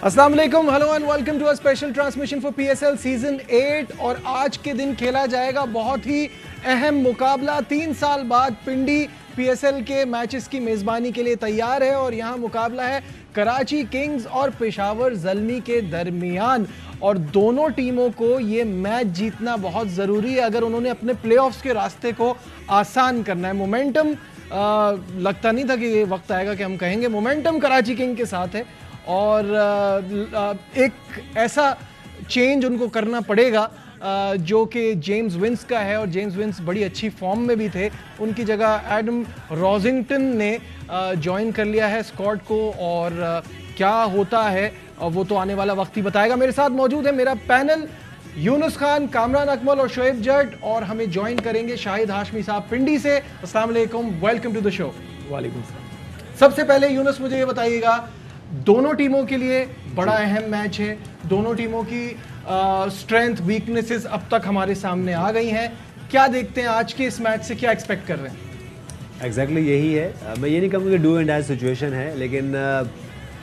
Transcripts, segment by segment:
अस्सलाम वालेकुम, hello and welcome to a special transmission for PSL season 8। और आज के दिन खेला जाएगा बहुत ही अहम मुकाबला। 3 साल बाद पिंडी पीएसएल के मैचेस की मेज़बानी के लिए तैयार है और यहाँ मुकाबला है कराची किंग्स और पेशावर ज़ल्मी के दरमियान। और दोनों टीमों को ये मैच जीतना बहुत ज़रूरी है अगर उन्होंने अपने प्लेऑफ्स के रास्ते को आसान करना है। मोमेंटम लगता नहीं था कि ये वक्त आएगा कि हम कहेंगे मोमेंटम कराची किंग के साथ है और एक ऐसा चेंज उनको करना पड़ेगा जो कि जेम्स विंस का है। और जेम्स विंस बड़ी अच्छी फॉर्म में भी थे, उनकी जगह एडम रॉजिंगटन ने ज्वाइन कर लिया है स्क्वाड को। और क्या होता है वो तो आने वाला वक्त ही बताएगा। मेरे साथ मौजूद है मेरा पैनल, यूनुस खान, कामरान अकमल और शोएब जट, और हमें ज्वाइन करेंगे शाहिद हाशमी साहब पिंडी से। अस्सलाम वालेकुम, वेलकम टू द शो। वालेकुम सलाम। सबसे पहले यूनुस मुझे ये बताइएगा, दोनों टीमों के लिए बड़ा अहम मैच है, दोनों टीमों की स्ट्रेंथ वीकनेसेस अब तक हमारे सामने आ गई हैं। क्या देखते हैं आज के इस मैच से, क्या एक्सपेक्ट कर रहे हैं? एग्जैक्टली यही है। मैं ये नहीं कहूँगा कि डू एंड डाई सिचुएशन है, लेकिन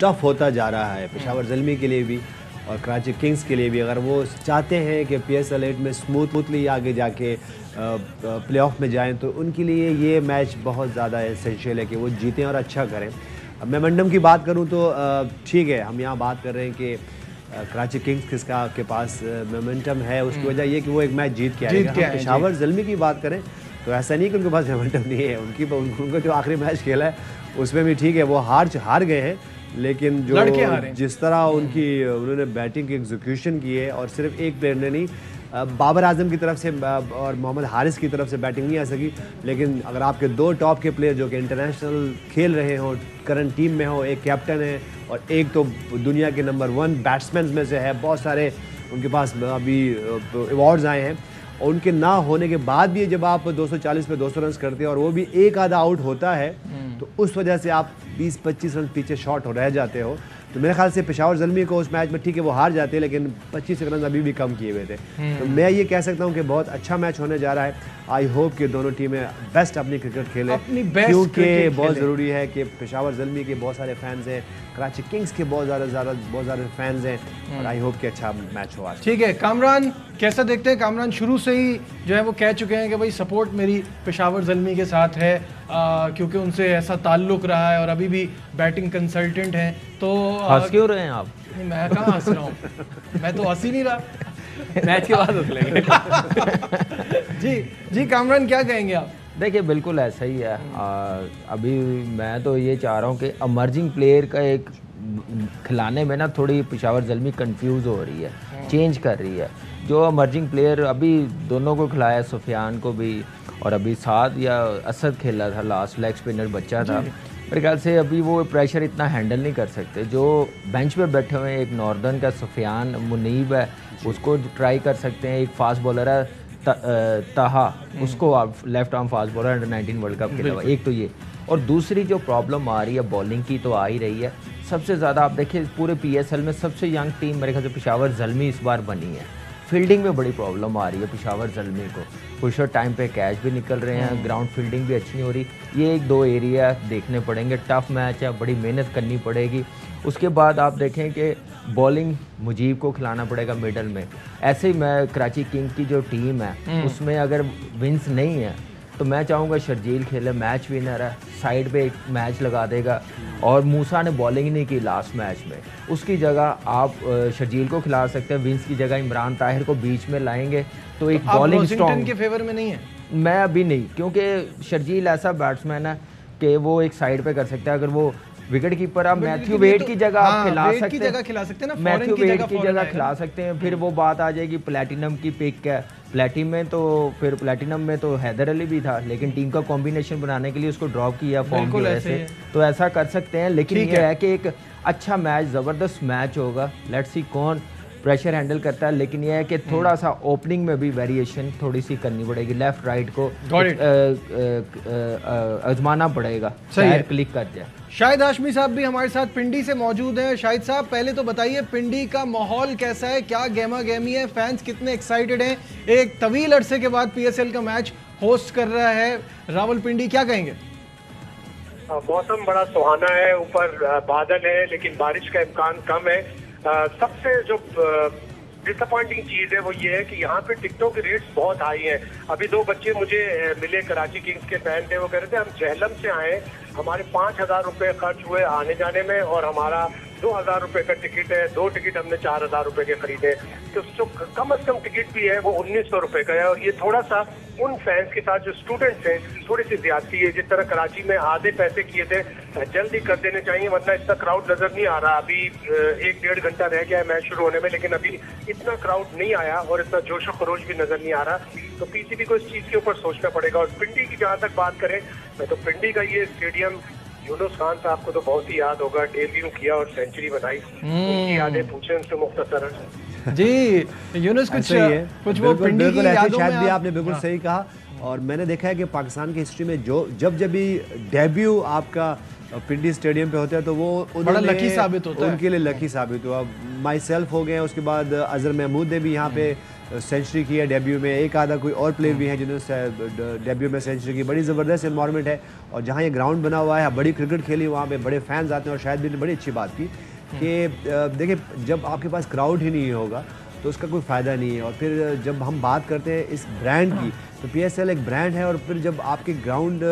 टफ होता जा रहा है पेशावर ज़ल्मी के लिए भी और कराची किंग्स के लिए भी। अगर वो चाहते हैं कि पीएसएल 8 में स्मूथली आगे जाके प्लेऑफ में जाएं तो उनके लिए ये मैच बहुत ज़्यादा एसेंशियल है कि वो जीतें और अच्छा करें। अब मोमेंटम की बात करूं तो ठीक है, हम यहाँ बात कर रहे हैं कि कराची किंग्स किसका के पास मोमेंटम है, उसकी वजह ये कि वो एक मैच जीत के आएगा। हम पेशावर ज़ल्मी की बात करें तो ऐसा नहीं कि उनके पास मोमेंटम नहीं है। उनको जो आखिरी मैच खेला है उसमें भी ठीक है, वो हार गए हैं, लेकिन जो जिस तरह उन्होंने बैटिंग की एग्जीक्यूशन की है, और सिर्फ एक प्लेयर ने नहीं, बाबर आजम की तरफ से और मोहम्मद हारिस की तरफ से बैटिंग नहीं आ सकी, लेकिन अगर आपके दो टॉप के प्लेयर जो कि इंटरनेशनल खेल रहे हों, करंट टीम में हो, एक कैप्टन है और एक तो दुनिया के नंबर 1 बैट्समैन में से है, बहुत सारे उनके पास अभी अवार्ड्स आए हैं, और उनके ना होने के बाद भी जब आप 240 पे 200 रन करते हैं और वो भी एक आधा आउट होता है तो उस वजह से आप 20-25 रन पीछे शॉर्ट हो रह जाते हो। तो मेरे ख्याल से पेशावर ज़ल्मी को उस मैच में ठीक है वो हार जाते हैं, लेकिन 25 रन अभी भी कम किए हुए थे। तो मैं ये कह सकता हूँ कि बहुत अच्छा मैच होने जा रहा है। आई होप कि दोनों टीमें बेस्ट अपनी क्रिकेट खेलें, क्योंकि बहुत ज़रूरी है कि पेशावर ज़ल्मी के बहुत सारे फैंस हैं, कराची किंग्स के बहुत ज़्यादा फैंस हैं, और आई होप कि अच्छा मैच हो आज। ठीक है, कामरान कैसा देखते हैं? कामरान शुरू से ही जो है वो कह चुके हैं कि भाई सपोर्ट मेरी पेशावर ज़ल्मी के साथ है, क्योंकि उनसे ऐसा ताल्लुक रहा है और अभी भी बैटिंग कंसल्टेंट हैं। तो हंस क्यों रहे हैं आप? मैं कहाँ हंस रहा हूँ, मैं तो हंस ही नहीं रहा। मैच के बाद हंस लेंगे। जी कामरान, क्या कहेंगे आप? देखिए बिल्कुल ऐसा ही है। अभी मैं तो ये चाह रहा हूँ कि अमर्जिंग प्लेयर का एक खिलाने में ना थोड़ी पेशावर ज़ल्मी कंफ्यूज हो रही है, चेंज कर रही है। जो अमर्जिंग प्लेयर अभी दोनों को खिलाया, सुफियान को भी, और अभी साथ या असद खेला था लास्ट, लेग स्पिनर बच्चा था, मेरे ख्याल से अभी वो प्रेशर इतना हैंडल नहीं कर सकते। जो बेंच पे बैठे हुए हैं, एक नॉर्दर्न का सुफियान मुनीब है, उसको ट्राई कर सकते हैं। एक फास्ट बॉलर है ताहा, उसको आप left arm fast bowler under 19 world cup के अलावा, एक तो ये। और दूसरी जो प्रॉब्लम आ रही है बॉलिंग की तो आ ही रही है। सबसे ज़्यादा आप देखिए पूरे पीएसएल में सबसे यंग टीम मेरे ख्याल से पेशावर ज़ल्मी इस बार बनी है। फील्डिंग में बड़ी प्रॉब्लम आ रही है पेशावर ज़ल्मी को, पुशर टाइम पे कैच भी निकल रहे हैं, ग्राउंड फील्डिंग भी अच्छी नहीं हो रही। ये 1-2 एरिया देखने पड़ेंगे, टफ मैच है, बड़ी मेहनत करनी पड़ेगी। उसके बाद आप देखें कि बॉलिंग मुजीब को खिलाना पड़ेगा मिडल में। ऐसे ही मैं कराची किंग की जो टीम है उसमें अगर विंस नहीं है तो मैं चाहूँगा शर्जील खेले, मैच विनर है, साइड पे एक मैच लगा देगा। और मूसा ने बॉलिंग नहीं की लास्ट मैच में, उसकी जगह आप शर्जील को खिला सकते हैं। विंस की जगह इमरान ताहिर को बीच में लाएंगे तो एक बॉलिंग स्ट्रॉन्ग के फेवर में नहीं है। मैं अभी नहीं, क्योंकि शर्जील ऐसा बैट्समैन है कि वो एक साइड पे कर सकता है। अगर वो विकेट कीपर आप मैथ्यू वेड की जगह आप खिला सकते हैं, मैथ्यू वेड की जगह खिला सकते हैं। फिर वो बात आ जाएगी प्लेटिनम की पिक है, प्लेटिनम में तो हैदर अली भी था, लेकिन टीम का कॉम्बिनेशन बनाने के लिए उसको ड्रॉप किया फॉर्म की वजह से, तो ऐसा कर सकते हैं। लेकिन ये है कि एक अच्छा मैच, ज़बरदस्त मैच होगा। लेट्स सी कौन प्रेशर हैंडल करता है, लेकिन यह है कि थोड़ा सा ओपनिंग में भी वेरिएशन थोड़ी सी करनी पड़ेगी, लेफ्ट राइट को आजमाना पड़ेगा, शायद क्लिक कर जाए। शाहिद हाशमी साहब भी हमारे साथ पिंडी से मौजूद हैं। शाहिद साहब, पहले तो बताइए पिंडी का माहौल कैसा है, क्या गेमा गेमी है, फैंस कितने एक्साइटेड हैं? एक तवील अरसे के बाद पीएसएल का मैच होस्ट कर रहा है रावलपिंडी, क्या कहेंगे? मौसम बड़ा सुहाना है, ऊपर बादल है लेकिन बारिश का इम्कान कम है। सबसे जो डिसअपॉइंटिंग चीज है वो ये है कि यहाँ पे टिकटों के रेट्स बहुत हाई हैं। अभी 2 बच्चे मुझे मिले कराची किंग्स के फैन थे, वो कह रहे थे हम झेलम से आए, हमारे 5,000 रुपए खर्च हुए आने जाने में और हमारा 2,000 रुपए का टिकट है, 2 टिकट हमने 4,000 रुपए के खरीदे, तो जो कम से कम टिकट भी है वो 1,900 रुपए का है। और ये थोड़ा सा उन फैंस के साथ जो स्टूडेंट्स हैं थोड़ी सी ज्यादती है। जिस तरह कराची में आधे पैसे किए थे जल्दी कर देने चाहिए, वरना इतना क्राउड नजर नहीं आ रहा। अभी 1-1.5 घंटा रह गया है मैच शुरू होने में, लेकिन अभी इतना क्राउड नहीं आया और इतना जोशो खरोश भी नजर नहीं आ रहा। तो पीसीबी को इस चीज के ऊपर सोचना पड़ेगा। और पिंडी की जहां तक बात करें, मैं तो पिंडी का ये स्टेडियम, यूनुस खान साहब को तो बहुत ही याद होगा, डेब्यू किया और सेंचुरी बनाई, उनकी यादें पूछे उनसे मुख्तसर जी। यूनुस कुछ वो पिंडी की यादों में भी आपने बिल्कुल सही कहा। और मैंने देखा है कि पाकिस्तान की हिस्ट्री में जब भी डेब्यू आपका पिंडी स्टेडियम पे होता है तो वो बड़ा लकी साबित होता है, उनके लिए लकी साबित हुआ। माई सेल्फ हो गए, उसके बाद अजहर महमूद ने भी यहाँ पे सेंचुरी की है डेब्यू में, एक आधा कोई और प्लेयर भी है जिन्होंने डेब्यू में सेंचुरी की। बड़ी ज़बरदस्त इन्वायरमेंट है और जहाँ ये ग्राउंड बना हुआ है, बड़ी क्रिकेट खेली, वहाँ पे बड़े फैंस आते हैं। और शायद भी बड़ी अच्छी बात की कि देखिए जब आपके पास क्राउड ही नहीं होगा तो उसका कोई फ़ायदा नहीं है। और फिर जब हम बात करते हैं इस ब्रांड की, तो PSL एक ब्रांड है। और फिर जब आपके ग्राउंड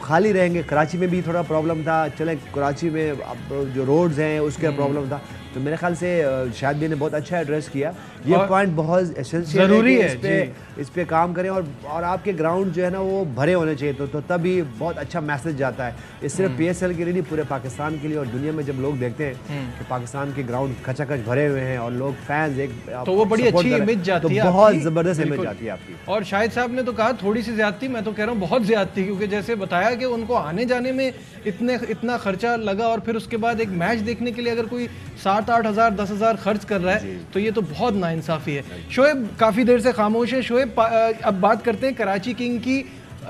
खाली रहेंगे, कराची में भी थोड़ा प्रॉब्लम था, चले कराची में अब जो रोड्स हैं उसका प्रॉब्लम था, तो मेरे ख्याल से शायद भी ने बहुत अच्छा एड्रेस किया। ये पॉइंट बहुत एसेंशियल ज़रूरी है, इस पे काम करें। और आपके ग्राउंड जो है ना वो भरे होने चाहिए, तो तभी बहुत अच्छा मैसेज जाता है। ये सिर्फ PSL के लिए नहीं, पूरे पाकिस्तान के लिए। और दुनिया में जब लोग देखते हैं कि पाकिस्तान के ग्राउंड खचाखच भरे हुए हैं और लोग फैंस एक, तो वो बड़ी अच्छी इमेज जाती है, बहुत ज़बरदस्त इमेज जाती है आपकी। और शाहिद साहब ने तो कहा थोड़ी सी ज्यादती, मैं तो कह रहा हूँ बहुत ज्यादती, क्योंकि जैसे बताया कि उनको आने जाने में इतना खर्चा लगा और फिर उसके बाद एक मैच देखने के लिए अगर कोई 7-8 हज़ार 10,000 खर्च कर रहा है तो ये तो बहुत नाइंसाफ़ी है। शोएब काफ़ी देर से खामोश है। शोएब अब बात करते हैं कराची किंग की।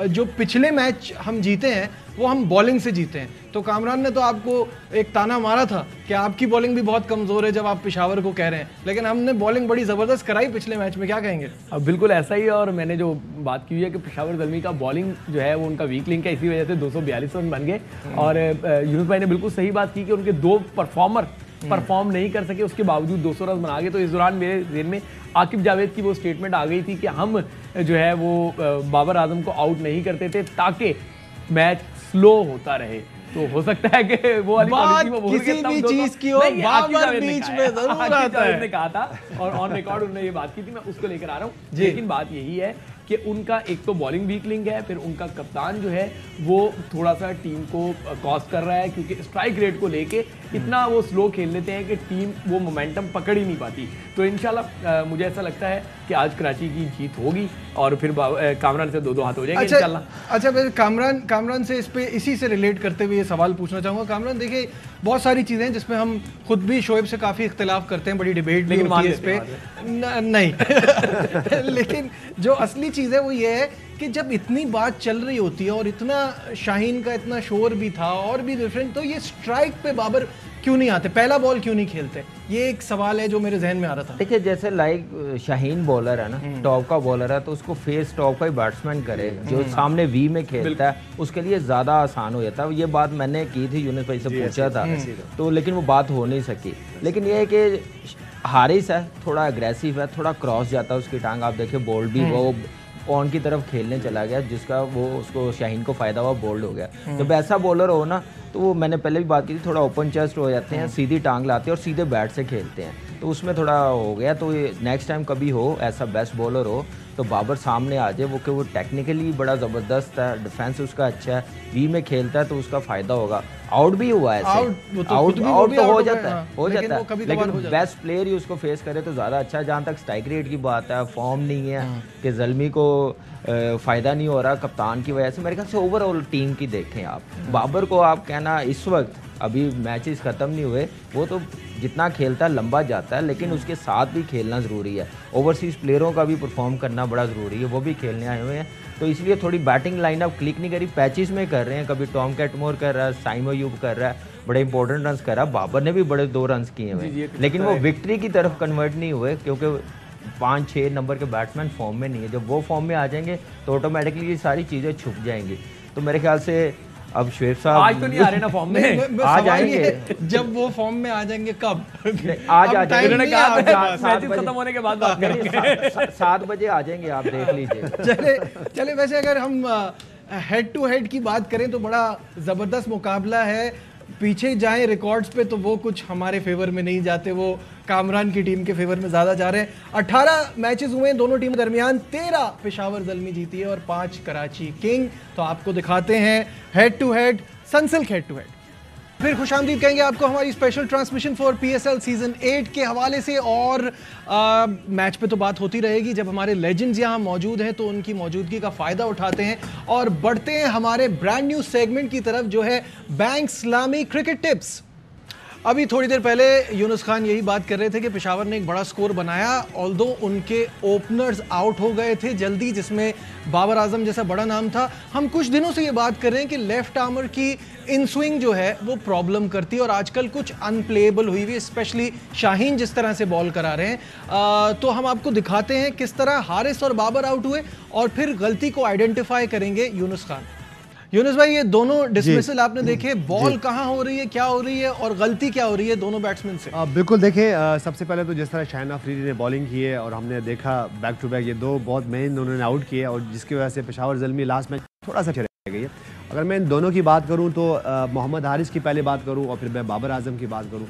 जो पिछले मैच हम जीते हैं वो हम बॉलिंग से जीते हैं, तो कामरान ने तो आपको एक ताना मारा था कि आपकी बॉलिंग भी बहुत कमज़ोर है जब आप पेशावर को कह रहे हैं, लेकिन हमने बॉलिंग बड़ी ज़बरदस्त कराई पिछले मैच में, क्या कहेंगे? अब बिल्कुल ऐसा ही है। और मैंने जो बात की हुई है कि पेशावर ज़ल्मी का बॉलिंग जो है वो उनका वीक लिंक है, इसी वजह से 242 रन बन गए। और यूनुस भाई ने बिल्कुल सही बात की कि उनके 2 परफॉर्मर परफॉर्म नहीं कर सके, उसके बावजूद 200 रन बना गए। तो इस दौरान मेरे ज़हन में आकिब जावेद की वो स्टेटमेंट आ गई थी कि हम जो है वो बाबर आजम को आउट नहीं करते थे ताकि मैच स्लो होता रहे। तो हो सकता है कि वो वाली पॉलिसी में किसी भी चीज की हो बाबर बीच में जरूर आता है, ने कहा था और ऑन रिकॉर्ड उन्होंने ये बात की थी, मैं उसको लेकर आ रहा हूँ। लेकिन बात यही है कि उनका एक तो बॉलिंग वीक लिंक है, फिर उनका कप्तान जो है वो थोड़ा सा टीम को कॉस्ट कर रहा है, क्योंकि स्ट्राइक रेट को लेके इतना वो स्लो खेल लेते हैं कि टीम वो मोमेंटम पकड़ ही नहीं पाती। तो इंशाल्लाह मुझे ऐसा लगता है कि आज कराची की जीत होगी और फिर कामरान से 2-2 हाथ हो जाएंगे इंशाल्लाह। अच्छा मैं कामरान से इसी से रिलेट करते हुए ये सवाल पूछना चाहूँगा। कामरान देखिए बहुत सारी चीज़ें हैं जिसमें हम खुद भी शोएब से काफ़ी इख्तिलाफ करते हैं, बड़ी डिबेट भी होती है इस पर नहीं लेकिन जो असली चीज़ है वो ये है कि जब इतनी बात चल रही होती है और इतना शाहीन का इतना शोर भी था और भी डिफरेंट, तो ये स्ट्राइक पे बाबर क्यों नहीं आते, पहला बॉल क्यों नहीं खेलते, ये एक सवाल है जो मेरे जहन में आ रहा था। देखिए जैसे शाहीन बॉलर है ना, टॉप का बॉलर है, तो उसको फेस टॉप का ही बैट्समैन करे जो सामने वी में खेलता है, उसके लिए ज़्यादा आसान हो जाता है। ये बात मैंने की थी, यूनुस भाई से पूछा था तो, लेकिन वो बात हो नहीं सकी। लेकिन ये है कि हारिस है थोड़ा अग्रेसिव है, थोड़ा क्रॉस जाता है उसकी टांग, आप देखिए बोल्ड भी वो ऑन की तरफ खेलने चला गया, जिसका वो उसको शाहीन को फ़ायदा हुआ, बोल्ड हो गया। जब ऐसा बॉलर हो ना तो वो मैंने पहले भी बात की थी, थोड़ा ओपन चेस्ट हो जाते हैं, सीधी टांग लाते हैं और सीधे बैट से खेलते हैं, तो उसमें थोड़ा हो गया। तो नेक्स्ट टाइम कभी हो ऐसा बेस्ट बॉलर हो तो बाबर सामने आ जाए, वो टेक्निकली बड़ा ज़बरदस्त है, डिफेंस उसका अच्छा है, वी में खेलता है तो उसका फ़ायदा होगा। आउट भी हुआ है, आउट तो हो जाता है, लेकिन बेस्ट प्लेयर ही उसको फेस करे तो ज़्यादा अच्छा है। जहाँ तक स्ट्राइक रेट की बात है, फॉर्म नहीं है कि ज़ल्मी को फ़ायदा नहीं हो रहा कप्तान की वजह से, मेरे ख्याल से ओवरऑल टीम की देखें आप, बाबर को आप कहना इस वक्त अभी मैचेस ख़त्म नहीं हुए, वो तो जितना खेलता है लंबा जाता है, लेकिन उसके साथ भी खेलना ज़रूरी है। ओवरसीज़ प्लेयरों का भी परफॉर्म करना बड़ा ज़रूरी है, वो भी खेलने आए हुए हैं, तो इसलिए थोड़ी बैटिंग लाइनअप क्लिक नहीं करी, पैचेस में कर रहे हैं, कभी टॉम कैटमोर कर रहा है, साइम अयूब कर रहा है, बड़े इंपॉर्टेंट रन कर रहा है, बाबर ने भी बड़े 2 रन किए हुए, लेकिन वो विक्ट्री की तरफ कन्वर्ट नहीं हुए, क्योंकि 5-6 नंबर के बैट्समैन फॉर्म में नहीं है। जब वो फॉर्म में आ जाएंगे तो ऑटोमेटिकली ये सारी चीज़ें छुप जाएंगी। तो मेरे ख्याल से अब शुएब साहब आज तो नहीं आ रहे ना फॉर्म में। आ जाएंगे जब वो फॉर्म में आ जाएंगे कब? आज आ अब time जाएंगे। नहीं है आपके पास। मैचेस खत्म होने के बाद बात करेंगे। 7 बजे आ जाएंगे, आप देख लीजिए। चले वैसे अगर हम हेड टू हेड की बात करें तो बड़ा ज़बरदस्त मुकाबला है। पीछे जाएं रिकॉर्ड्स पे तो वो कुछ हमारे फेवर में नहीं जाते, वो कामरान की टीम के फेवर में ज़्यादा जा रहे हैं। 18 मैचेस हुए हैं दोनों टीमों दरमियान, 13 पेशावर ज़ल्मी जीती है और 5 कराची किंग। तो आपको दिखाते हैं head to head, Sunsilk head to head. फिर खुशामदीद कहेंगे आपको हमारी special transmission for PSL season 8 के हवाले से। और मैच पे तो बात होती रहेगी, जब हमारे लेजेंड्स यहाँ मौजूद हैं तो उनकी मौजूदगी का फ़ायदा उठाते हैं और बढ़ते हैं हमारे ब्रांड न्यू सेगमेंट की तरफ जो है बैंक इस्लामी क्रिकेट टिप्स। अभी थोड़ी देर पहले यूनुस खान यही बात कर रहे थे कि पेशावर ने एक बड़ा स्कोर बनाया, ऑल्दो उनके ओपनर्स आउट हो गए थे जल्दी, जिसमें बाबर आजम जैसा बड़ा नाम था। हम कुछ दिनों से ये बात कर रहे हैं कि लेफ्ट आर्मर की इन स्विंग जो है वो प्रॉब्लम करती है और आजकल कुछ अनप्लेएबल हुई हुई है, स्पेशली शाहीन जिस तरह से बॉल करा रहे हैं। तो हम आपको दिखाते हैं किस तरह हारिस और बाबर आउट हुए और फिर गलती को आइडेंटिफाई करेंगे यूनुस खान। यूनुस भाई, ये दोनों डिसमिसल आपने देखे, बॉल कहाँ हो रही है, क्या हो रही है और गलती क्या हो रही है दोनों बैट्समैन से? बिल्कुल देखिए, सबसे पहले तो जिस तरह शाहीन अफरीदी ने बॉलिंग की है और हमने देखा बैक टू बैक ये दो बहुत मेन उन्होंने आउट किए और जिसकी वजह से पेशावर ज़ल्मी लास्ट मैच थोड़ा सा रह गई है। अगर मैं इन दोनों की बात करूँ तो मोहम्मद हारिस की पहले बात करूँ और फिर मैं बाबर आजम की बात करूँ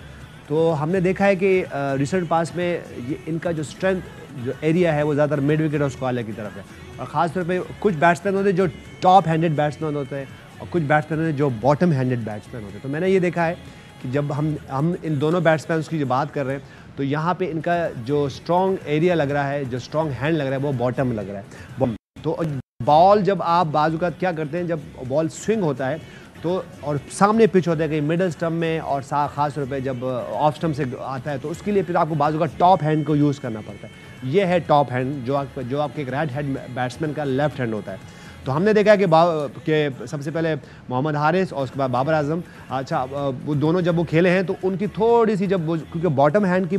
तो हमने देखा है कि रिसेंट पास में ये इनका जो स्ट्रेंथ जो एरिया है वो ज़्यादातर मिड विकेट और स्क्वायर की तरफ है और ख़ास तौर पे कुछ बैट्समैन होते हैं जो टॉप हैंडेड बैट्समैन होते हैं और कुछ बैट्समैन होते हैं जो बॉटम हैंडेड बैट्समैन होते हैं। तो मैंने ये देखा है कि जब हम इन दोनों बैट्समैन की जो बात कर रहे हैं तो यहाँ पे इनका जो स्ट्रॉन्ग एरिया लग रहा है, जो स्ट्रॉन्ग हैंड लग रहा है वो बॉटम लग रहा है। तो बॉल जब आप बाजू का क्या करते हैं, जब बॉल स्विंग होता है तो और सामने पिच होता है कहीं मिडल स्टम्प में और ख़ास तौर पे जब ऑफ स्टम्प से आता है तो उसके लिए फिर आपको बाजू का टॉप हैंड को यूज़ करना पड़ता है। ये है टॉप हैंड जो आपके एक राइट हैंड बैट्समैन का लेफ्ट हैंड होता है। तो हमने देखा है कि सबसे पहले मोहम्मद हारिस और उसके बाद बाबर आजम, अच्छा वो दोनों जब वो खेले हैं तो उनकी थोड़ी सी जब क्योंकि बॉटम हैंड की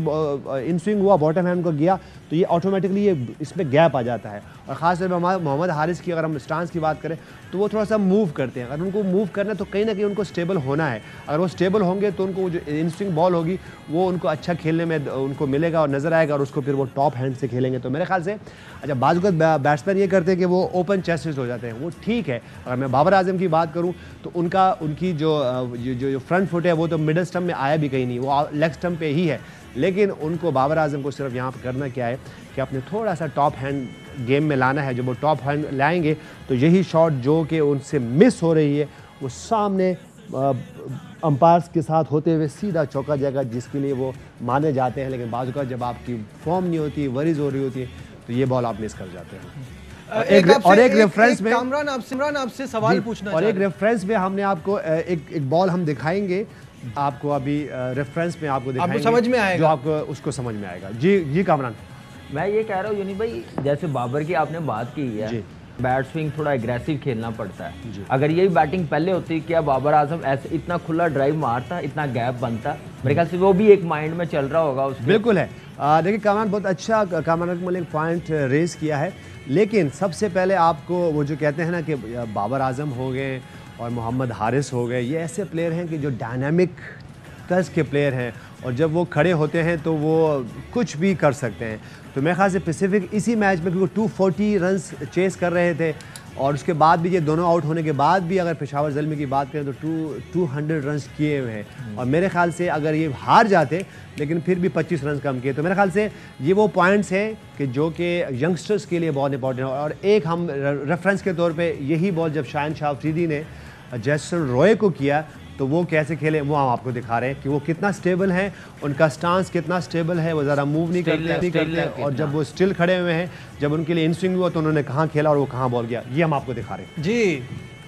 इन स्विंग हुआ, बॉटम हैंड को गया तो ये ऑटोमेटिकली ये इसमें गैप आ जाता है। और ख़ास तौर पर मोहम्मद हारिस की अगर हम स्टांस की बात करें तो वो थोड़ा सा मूव करते हैं। अगर उनको मूव करना है तो कहीं ना कहीं उनको स्टेबल होना है। अगर वो स्टेबल होंगे तो उनको जो इन स्विंग बॉल होगी वो उनको अच्छा खेलने में उनको मिलेगा और नज़र आएगा और उसको फिर वो टॉप हैंड से खेलेंगे। तो मेरे ख्याल से अच्छा बाजुगत बैट्समैन ये करते हैं कि वो ओपन चेस्टेड हो जाते हैं, वो ठीक है। अगर मैं बाबर आजम की बात करूँ तो उनकी जो फ्रंट फुट है वो तो मिडल स्टम्प में आया भी कहीं नहीं, वो लेग स्टम्प पे ही है। लेकिन उनको बाबर आजम को सिर्फ यहाँ पर करना क्या है कि अपने थोड़ा सा टॉप हैंड गेम में लाना है। जब वो टॉप हैंड लाएंगे तो यही शॉट जो कि उनसे मिस हो रही है वो सामने अंपायर्स के साथ होते हुए सीधा चौका जाएगा, जिसके लिए वो माने जाते हैं। लेकिन बाजू का जब आपकी फॉर्म नहीं होती, वरीज हो रही होती है तो ये बॉल आप मिस कर जाते हैं। एक रेफरेंस में कामरान आपसे सवाल पूछना और एक रेफरेंस में हमने आपको एक बॉल हम दिखाएंगे आपको, अभी रेफरेंस में आपको दिखाएंगे, आपको समझ में आएगा, जो आपको उसको समझ में आएगा। जी कामरान, मैं ये कह रहा हूँ यूनी भाई, जैसे बाबर की आपने बात की है, बैट स्विंग थोड़ा एग्रेसिव खेलना पड़ता है। अगर यही बैटिंग पहले होती, क्या बाबर आजम ऐसे इतना खुला ड्राइव मारता, इतना गैप बनता? मेरे ख्याल से वो भी एक माइंड में चल रहा होगा उसके। बिल्कुल है। देखिए कामरान बहुत अच्छा कामरान ने एक पॉइंट रेज किया है, लेकिन सबसे पहले आपको वो जो कहते हैं ना कि बाबर आजम हो गए और मोहम्मद हारिस हो गए, ये ऐसे प्लेयर हैं कि जो डायनामिक तर्ज के प्लेयर हैं और जब वो खड़े होते हैं तो वो कुछ भी कर सकते हैं। तो मेरे ख्याल से पैसिफिक इसी मैच में क्योंकि 240 रन्स चेस कर रहे थे और उसके बाद भी ये दोनों आउट होने के बाद भी अगर पेशावर ज़ल्मी की बात करें तो 200 रन्स किए हुए हैं और मेरे ख्याल से अगर ये हार जाते लेकिन फिर भी 25 रन कम किए। तो मेरे ख्याल से ये वो पॉइंट्स हैं कि जो कि यंगस्टर्स के लिए बहुत इंपॉर्टेंट है। और एक हम रेफरेंस के तौर पे यही बॉल जब शाहीन शाह अफरीदी ने जैसन रॉय को किया तो वो कैसे खेले वो हम आपको दिखा रहे हैं कि वो कितना स्टेबल है, उनका स्टांस कितना स्टेबल है, वो ज़रा मूव नहीं करते और जब वो स्टिल खड़े हुए हैं, जब उनके लिए इन स्विंग हुआ तो उन्होंने कहाँ खेला और वो कहाँ बॉल गया, ये हम आपको दिखा रहे हैं। जी,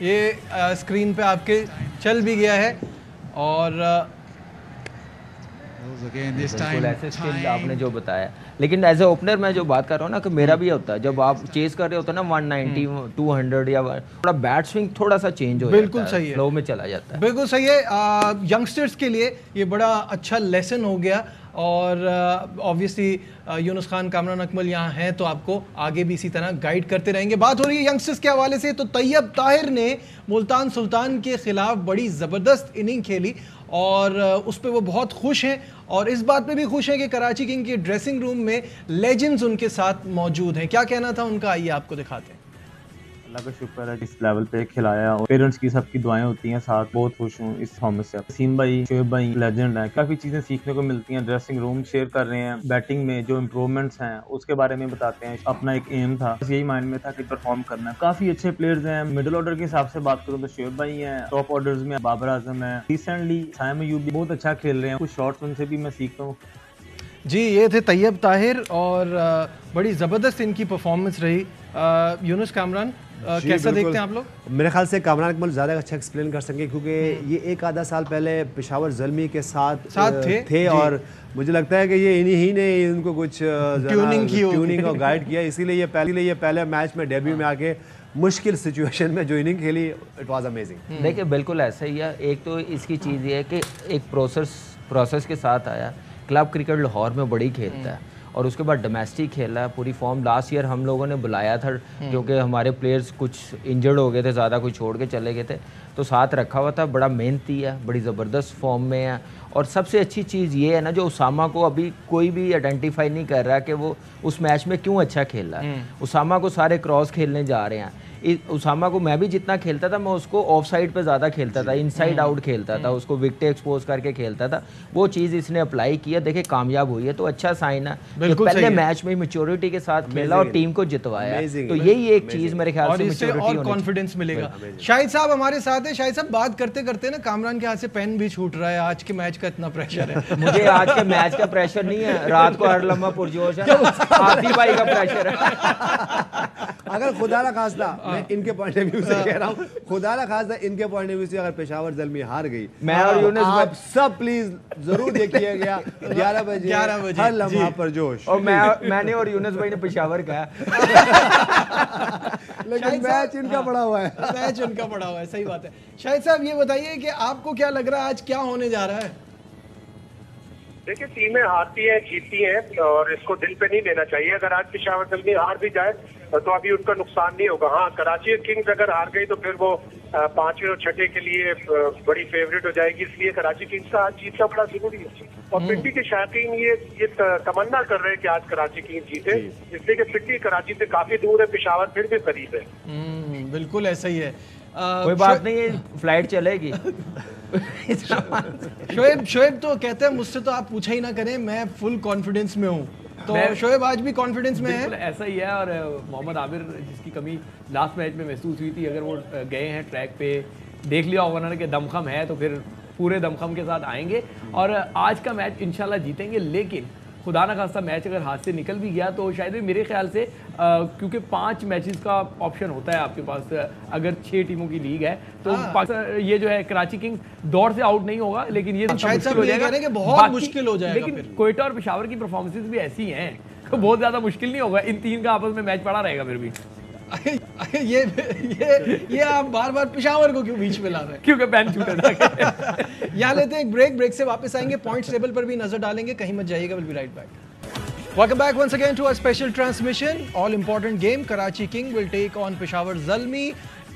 ये स्क्रीन पे आपके चल भी गया है और बिल्कुल ऐसे स्किल आपने जो बताया, लेकिन एज ए ओपनर मैं जो बात कर रहा हूँ ना कि मेरा भी होता है जब आप चेस कर रहे होते हैं ना 190 200 या थोड़ा बैट स्विंग थोड़ा सा चेंज हो बिल्कुल जाता है, सही है, फ्लो में चला जाता है। बिल्कुल सही है। यंगस्टर्स के लिए ये बड़ा अच्छा लेसन हो गया और ऑब्वियसली यूनुस खान, कामरान अकमल यहाँ हैं तो आपको आगे भी इसी तरह गाइड करते रहेंगे। बात हो रही है यंगस्टर्स के हवाले से तो तैयब ताहिर ने मुल्तान सुल्तान के खिलाफ बड़ी ज़बरदस्त इनिंग खेली और उस पर वो बहुत खुश हैं और इस बात पे भी खुश हैं कि कराची किंग के ड्रेसिंग रूम में लेजेंड्स उनके साथ मौजूद हैं। क्या कहना था उनका, आइए आपको दिखाते हैं। अल्लाह का शुक्र है जिस लेवल पे खिलाया और पेरेंट्स की सबकी दुआएं होती हैं साथ। बहुत खुश हूँ इस फॉर्मेट से। सीम भाई, शोएब भाई लेजेंड हैं, काफी चीजें सीखने को मिलती हैं। ड्रेसिंग रूम शेयर कर रहे हैं, बैटिंग में जो इम्प्रूवमेंट्स हैं उसके बारे में बताते हैं। अपना एक एम था, बस यही माइंड में था कि परफॉर्म करना है। काफी अच्छे प्लेयर्स हैं। मिडिल ऑर्डर के हिसाब से बात करूँ तो शोएब भाई हैं, टॉप ऑर्डर्स में बाबर आजम है, रिसेंटली साइम अयूब भी बहुत अच्छा खेल रहे हैं। कुछ शॉट्स उनसे भी मैं सीखता हूँ। जी, ये थे तैयब ताहिर और बड़ी ज़बरदस्त इनकी परफॉर्मेंस रही। यूनुस, कामरान, कैसा देखते हैं आप लोग? मेरे ख्याल से कामरान अकमल ज़्यादा अच्छा एक्सप्लेन कर सकेंगे क्योंकि ये एक आधा साल पहले पेशावर ज़ल्मी के साथ थे और मुझे लगता है कि ये इन्हीं ही ने इनको कुछ ट्यूनिंग और गाइड किया, इसीलिए ये पहले मैच में डेब्यू में आके मुश्किल सिचुएशन में जो इनिंग खेली, इट वाज अमेजिंग। देखिए बिल्कुल ऐसा ही है। एक तो इसकी चीज़ ये है कि एक प्रोसेस के साथ आया। क्लब क्रिकेट लाहौर में बड़ी खेलता है और उसके बाद डोमेस्टिक खेला है पूरी फॉर्म। लास्ट ईयर हम लोगों ने बुलाया था क्योंकि हमारे प्लेयर्स कुछ इंजर्ड हो गए थे, ज़्यादा कोई छोड़ के चले गए थे, तो साथ रखा हुआ था। बड़ा मेहनती है, बड़ी ज़बरदस्त फॉर्म में है और सबसे अच्छी चीज़ ये है ना जो उसामा को अभी कोई भी आइडेंटिफाई नहीं कर रहा कि वो उस मैच में क्यों अच्छा खेल रहा है। उसामा को सारे क्रॉस खेलने जा रहे हैं। उसामा को मैं भी जितना खेलता था मैं उसको ऑफ साइड पे ज़्यादा खेलता था, इनसाइड आउट खेलता था, उसको विकेट एक्सपोज करके खेलता था। वो चीज़ इसने अप्लाई किया, देखे कामयाब हुई है तो अच्छा साइन है। पहले मैच में मैच्योरिटी के साथ खेला और टीम को जितवाया, तो यही एक चीज़ मेरे ख्याल से मैच्योरिटी और कॉन्फिडेंस मिलेगा। शाहिद साहब हमारे साथ है। शाहिद साहब, बात करते करते ना कामरान के हाथ से पेन भी छूट रहा है। आज के मैच का इतना प्रेशर है। मुझे आज के मैच का प्रेशर नहीं है, रात को हर लम्हा पुरजोश है, आसिफ भाई का प्रेशर है। अगर खुदा ना खास्ता, मैं इनके पॉइंट ऑफ व्यू से कह रहा हूँ, खुदा ना खास्ता इनके पॉइंट ऑफ व्यू से अगर पेशावर ज़ल्मी हार गई, मैं और यूनुस आप सब प्लीज जरूर देखिएगा गया 11 बजे हर लम्हा पर जोश। और मैंने और यूनुस भाई ने पेशावर कहा लेकिन मैच इनका पड़ा हुआ है। मैच उनका पड़ा हुआ है, सही बात है। शाहिद साहब, ये बताइए कि आपको क्या लग रहा है आज क्या होने जा रहा है? देखिए, टीमें हारती हैं जीतती हैं और इसको दिल पे नहीं लेना चाहिए। अगर आज पेशावर ज़ल्मी हार भी जाए तो अभी उनका नुकसान नहीं होगा। हाँ, कराची किंग्स अगर हार गई तो फिर वो 5वें और 6ठे के लिए बड़ी फेवरेट हो जाएगी, इसलिए कराची किंग्स का आज जीतना बड़ा जरूरी है। और पिंडी के शायकीन ये तमन्ना कर रहे हैं कि आज कराची किंग्स जीते, इसलिए कि पिंडी कराची से काफी दूर है, पेशावर फिर भी करीब है। बिल्कुल ऐसा ही है। कोई बात नहीं है, फ्लाइट चलेगी। शोएब तो कहते हैं मुझसे तो आप पूछा ही ना करें, मैं फुल कॉन्फिडेंस में हूँ। तो शोएब आज भी कॉन्फिडेंस में है? ऐसा ही है। और मोहम्मद आबिर जिसकी कमी लास्ट मैच में महसूस हुई थी, अगर वो गए हैं ट्रैक पे, देख लिया होगा उन्होंने कि दमखम है तो फिर पूरे दमखम के साथ आएंगे और आज का मैच इंशाल्लाह जीतेंगे। लेकिन खुदा न खास्ता मैच अगर हाथ से निकल भी गया तो शायद मेरे ख्याल से क्योंकि 5 मैचेस का ऑप्शन होता है आपके पास, अगर 6 टीमों की लीग है तो ये जो है कराची किंग्स दौड़ से आउट नहीं होगा, लेकिन ये मुश्किल हो जाएगा, बहुत मुश्किल हो जाएगा। लेकिन कोयटा और पेशावर की परफॉर्मेंसेस भी ऐसी हैं तो बहुत ज्यादा मुश्किल नहीं होगा। इन 3 का आपस में मैच पड़ा रहेगा। फिर भी ये आप बार बार पेशावर को क्यों बीच में ला रहे हैं? क्योंकि बैन छूटा। यहाँ लेते हैं एक ब्रेक से वापस आएंगे, पॉइंट्स टेबल पर भी नजर डालेंगे, कहीं मत जाइएगा। Will be right back. Welcome back once again to a special transmission. All important game. Karachi King will take on Peshawar Zalmi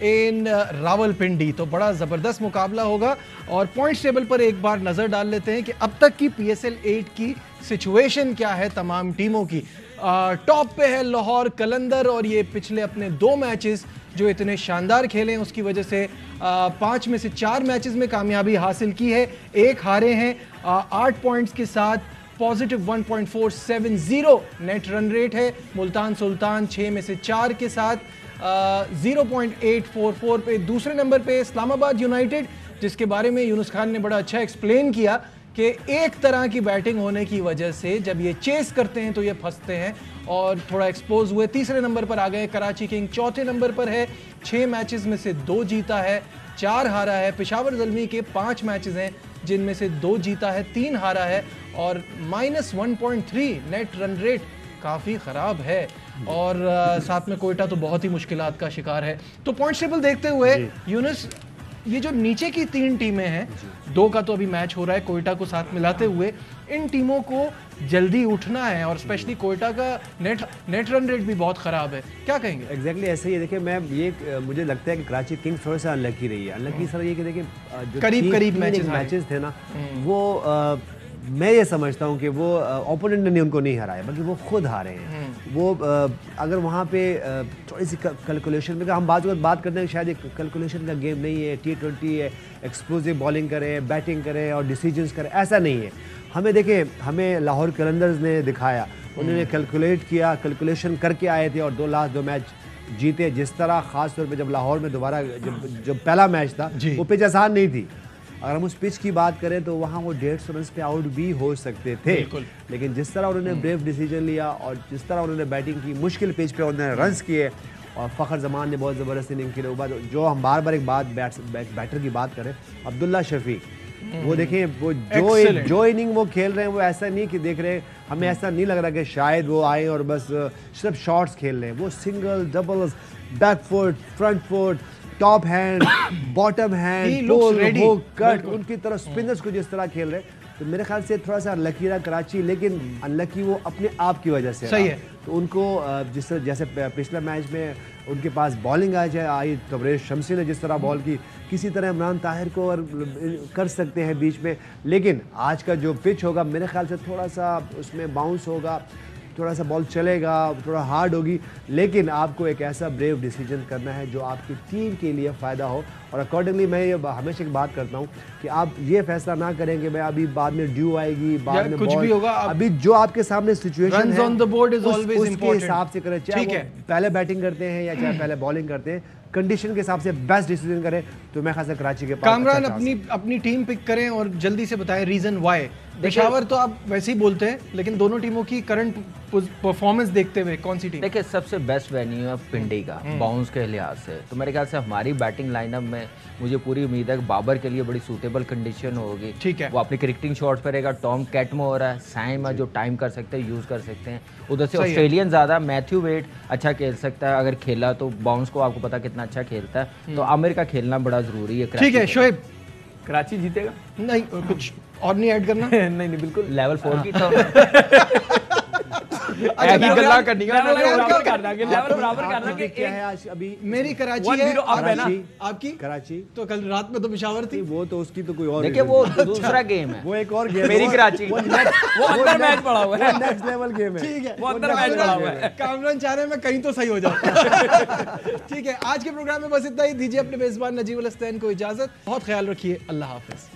in Rawalpindi. तो बड़ा ज़बरदस्त मुकाबला होगा और पॉइंट्स टेबल पर एक बार नज़र डाल लेते हैं कि अब तक की PSL 8 की सिचुएशन क्या है तमाम टीमों की। टॉप पे है लाहौर कलंदर और ये पिछले अपने 2 मैचेस जो इतने शानदार खेले हैं उसकी वजह से 5 में से 4 मैचेस में कामयाबी हासिल की है, 1 हारे हैं। 8 पॉइंट्स के साथ पॉजिटिव 1.470 नेट रन रेट है। मुल्तान सुल्तान 6 में से 4 के साथ 0.844 पे दूसरे नंबर पे इस्लामाबाद यूनाइटेड, जिसके बारे में यूनुस खान ने बड़ा अच्छा एक्सप्लेन किया कि एक तरह की बैटिंग होने की वजह से जब ये चेस करते हैं तो ये फंसते हैं और थोड़ा एक्सपोज हुए। तीसरे नंबर पर आ गए कराची किंग, चौथे नंबर पर है, 6 मैचेस में से 2 जीता है, 4 हारा है। पेशावर ज़ल्मी के 5 मैचेस हैं, जिनमें से 2 जीता है, 3 हारा है और -1.3 नेट रन रेट काफ़ी ख़राब है। और साथ में कोयटा तो बहुत ही मुश्किलात का शिकार है। तो पॉइंट्स टेबल देखते हुए यूनुस, ये जो नीचे की 3 टीमें हैं, 2 का तो अभी मैच हो रहा है कोयटा को साथ मिलाते हुए, इन टीमों को जल्दी उठना है और स्पेशली कोयटा का नेट रन रेट भी बहुत ख़राब है। क्या कहेंगे? एग्जैक्टली ऐसे ही है। देखिए मैं ये मुझे लगता है कि कराची किंग्स थोड़ा सा अनलकी रही है। अनलकी सर ये कि देखिए जो करीब मैचेस थे ना, वो मैं ये समझता हूँ कि वो ओपोनेंट ने उनको नहीं हराया, बल्कि वो खुद हारे हैं। वो अगर वहाँ पे थोड़ी सी कैलकुलेशन में, हम बात करते हैं शायद एक कैलकुलेशन का गेम नहीं है, T20 है, एक्सप्लोसिव बॉलिंग करें, बैटिंग करें और डिसीजंस करें, ऐसा नहीं है। हमें देखिए, हमें लाहौर कलंदर्स ने दिखाया, उन्होंने कैलकुलेट किया, कैलकुलेशन करके आए थे और 2 मैच जीते। जिस तरह ख़ास तौर पे जब लाहौर में दोबारा जब पहला मैच था, वो पिच आसान नहीं थी। अगर हम उस पिच की बात करें तो वहाँ वो 150 रन पे आउट भी हो सकते थे, लेकिन जिस तरह उन्होंने ब्रेव डिसीजन लिया और जिस तरह उन्होंने बैटिंग की, मुश्किल पिच पे उन्होंने रन्स किए और फ़खर जमान ने बहुत ज़बरदस्त इनिंग खेले। बाद जो हम बार एक बात बैटर की बात करें, अब्दुल्ला शफीक, वो देखें वो जो इनिंग वो खेल रहे हैं, वो ऐसा नहीं कि देख रहे हैं, हमें ऐसा नहीं लग रहा कि शायद वो आए और बस सिर्फ शॉट्स खेल रहे हैं। वो single, doubles, back foot, front foot, top hand, bottom hand, pull, hook, cut, उनकी तरफ स्पिनर्स को जिस तरह खेल रहे हैं, तो मेरे ख्याल से थोड़ा सा अनलकी रहा कराची, लेकिन अनलकी वो अपने आप की वजह से सही है। तो उनको जैसे पिछले मैच में उनके पास बॉलिंग आई, तबरेज शमसी ने जिस तरह बॉल की, किसी तरह इमरान ताहिर को और कर सकते हैं बीच में, लेकिन आज का जो पिच होगा मेरे ख्याल से थोड़ा सा उसमें बाउंस होगा, थोड़ा सा बॉल चलेगा, थोड़ा हार्ड होगी, लेकिन आपको एक ऐसा ब्रेव डिसीजन करना है जो आपकी टीम के लिए फ़ायदा हो। और अकॉर्डिंगली मैं ये हमेशा एक बात करता हूँ कि आप ये फैसला ना करें कि मैं अभी बाद में ड्यू आएगी, बाद में कुछ भी होगा, अभी जो आपके सामने सिचुएशन है on the board is always उसके हिसाब से करें, चाहे वो पहले बैटिंग करते हैं या चाहे पहले बॉलिंग करते हैं, कंडीशन के हिसाब से बेस्ट डिसीजन करें। तो मैं खास कराची के पास कामरान अपनी टीम पिक करें और जल्दी से बताएं रीजन व्हाई। पेशावर तो आप वैसे ही बोलते हैं, लेकिन दोनों टीमों की करंट परफॉर्मेंस देखते हुए कौन सी टीम? देखिए, सबसे बेस्ट वेन्यू है पिंडी का बाउंस के लिहाज से, तो मेरे ख्याल से हमारी बैटिंग लाइनअप में मुझे पूरी उम्मीद है कि बाबर के लिए बड़ी सूटेबल कंडीशन होगी। ठीक है, वो अपनी क्रिकेटिंग शॉट पर रहेगा। टॉम कैटमो हो रहा है, सैम है जो टाइम कर सकते हैं, यूज़ कर सकते हैं। उधर से ऑस्ट्रेलियन ज़्यादा, मैथ्यू वेड अच्छा खेल सकता है, अगर खेला तो बाउंस को आपको पता कितना अच्छा खेलता है, तो आमिर का खेलना बड़ा ज़रूरी है। ठीक है शोएब, कराची जीतेगा? नहीं, कुछ और नहीं ऐड करना? नहीं बिल्कुल लेवल 4 की तो गल्ला करनी है, बराबर कर देंगे, लेवल बराबर कर देंगे। क्या है आज अभी मेरी कराची है, आपकी कराची, तो कल रात में तो पेशावर थी, वो तो उसकी तो कोई और, देखिए वो दूसरा गेम है, वो एक और गेम, मेरी कराची वो अंदर मैच पड़ा हुआ है, नेक्स्ट लेवल गेम है। ठीक है, वो अंदर मैच पड़ा हुआ है। कामरान चाह रहे हैं मैं कहीं तो सही हो जाऊं। ठीक है, आज के प्रोग्राम में बस इतना ही। दीजिए अपने मेजबान नजीब अल हसनैन को इजाजत। बहुत ख्याल रखिए, अल्लाह हाफिज।